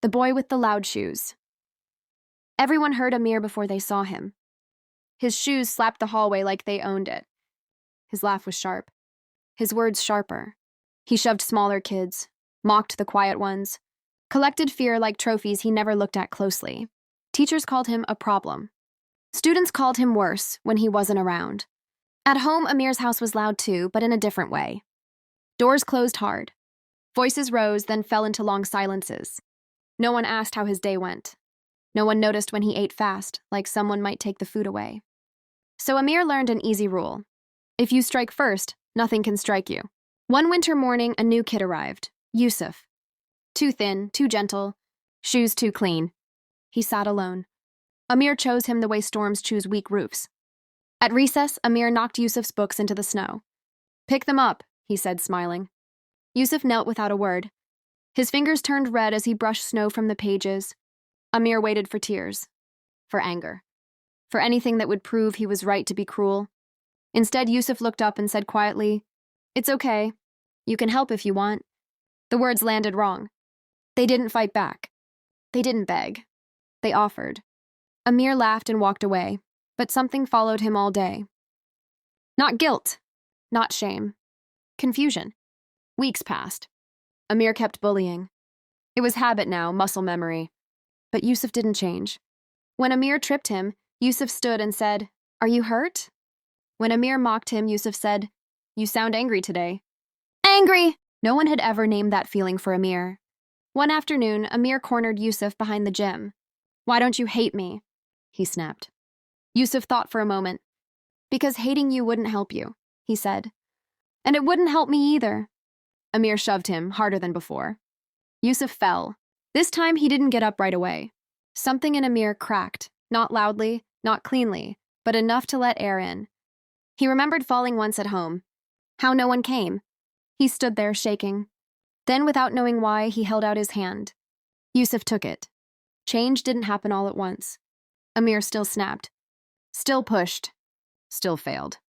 The boy with the loud shoes. Everyone heard Amir before they saw him. His shoes slapped the hallway like they owned it. His laugh was sharp. His words sharper. He shoved smaller kids, mocked the quiet ones, collected fear like trophies he never looked at closely. Teachers called him a problem. Students called him worse when he wasn't around. At home, Amir's house was loud too, but in a different way. Doors closed hard. Voices rose, then fell into long silences. No one asked how his day went. No one noticed when he ate fast, like someone might take the food away. So Amir learned an easy rule. If you strike first, nothing can strike you. One winter morning, a new kid arrived, Yusuf. Too thin, too gentle, shoes too clean. He sat alone. Amir chose him the way storms choose weak roofs. At recess, Amir knocked Yusuf's books into the snow. "Pick them up," he said, smiling. Yusuf knelt without a word. His fingers turned red as he brushed snow from the pages. Amir waited for tears, for anger, for anything that would prove he was right to be cruel. Instead, Yusuf looked up and said quietly, "It's okay. You can help if you want." The words landed wrong. They didn't fight back. They didn't beg. They offered. Amir laughed and walked away, but something followed him all day. Not guilt, not shame. Confusion. Weeks passed. Amir kept bullying. It was habit now, muscle memory. But Yusuf didn't change. When Amir tripped him, Yusuf stood and said, "Are you hurt?" When Amir mocked him, Yusuf said, "You sound angry today." Angry! No one had ever named that feeling for Amir. One afternoon, Amir cornered Yusuf behind the gym. "Why don't you hate me?" he snapped. Yusuf thought for a moment. "Because hating you wouldn't help you," he said. "And it wouldn't help me either." Amir shoved him harder than before. Yusuf fell. This time he didn't get up right away. Something in Amir cracked, not loudly, not cleanly, but enough to let air in. He remembered falling once at home. How no one came. He stood there shaking. Then, without knowing why, he held out his hand. Yusuf took it. Change didn't happen all at once. Amir still snapped. Still pushed. Still failed.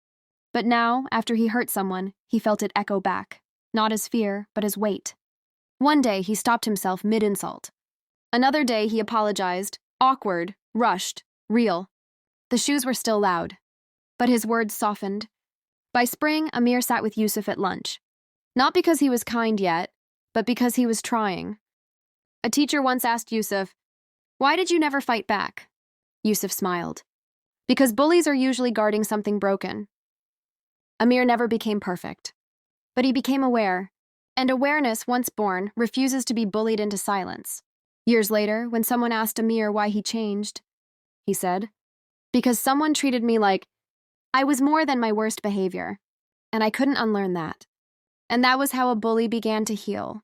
But now, after he hurt someone, he felt it echo back. Not as fear, but as weight. One day, he stopped himself mid-insult. Another day, he apologized, awkward, rushed, real. The shoes were still loud. But his words softened. By spring, Amir sat with Yusuf at lunch. Not because he was kind yet, but because he was trying. A teacher once asked Yusuf, "Why did you never fight back?" Yusuf smiled. "Because bullies are usually guarding something broken." Amir never became perfect. But he became aware, and awareness, once born, refuses to be bullied into silence. Years later, when someone asked Amir why he changed, he said, "Because someone treated me like I was more than my worst behavior, and I couldn't unlearn that." And that was how a bully began to heal.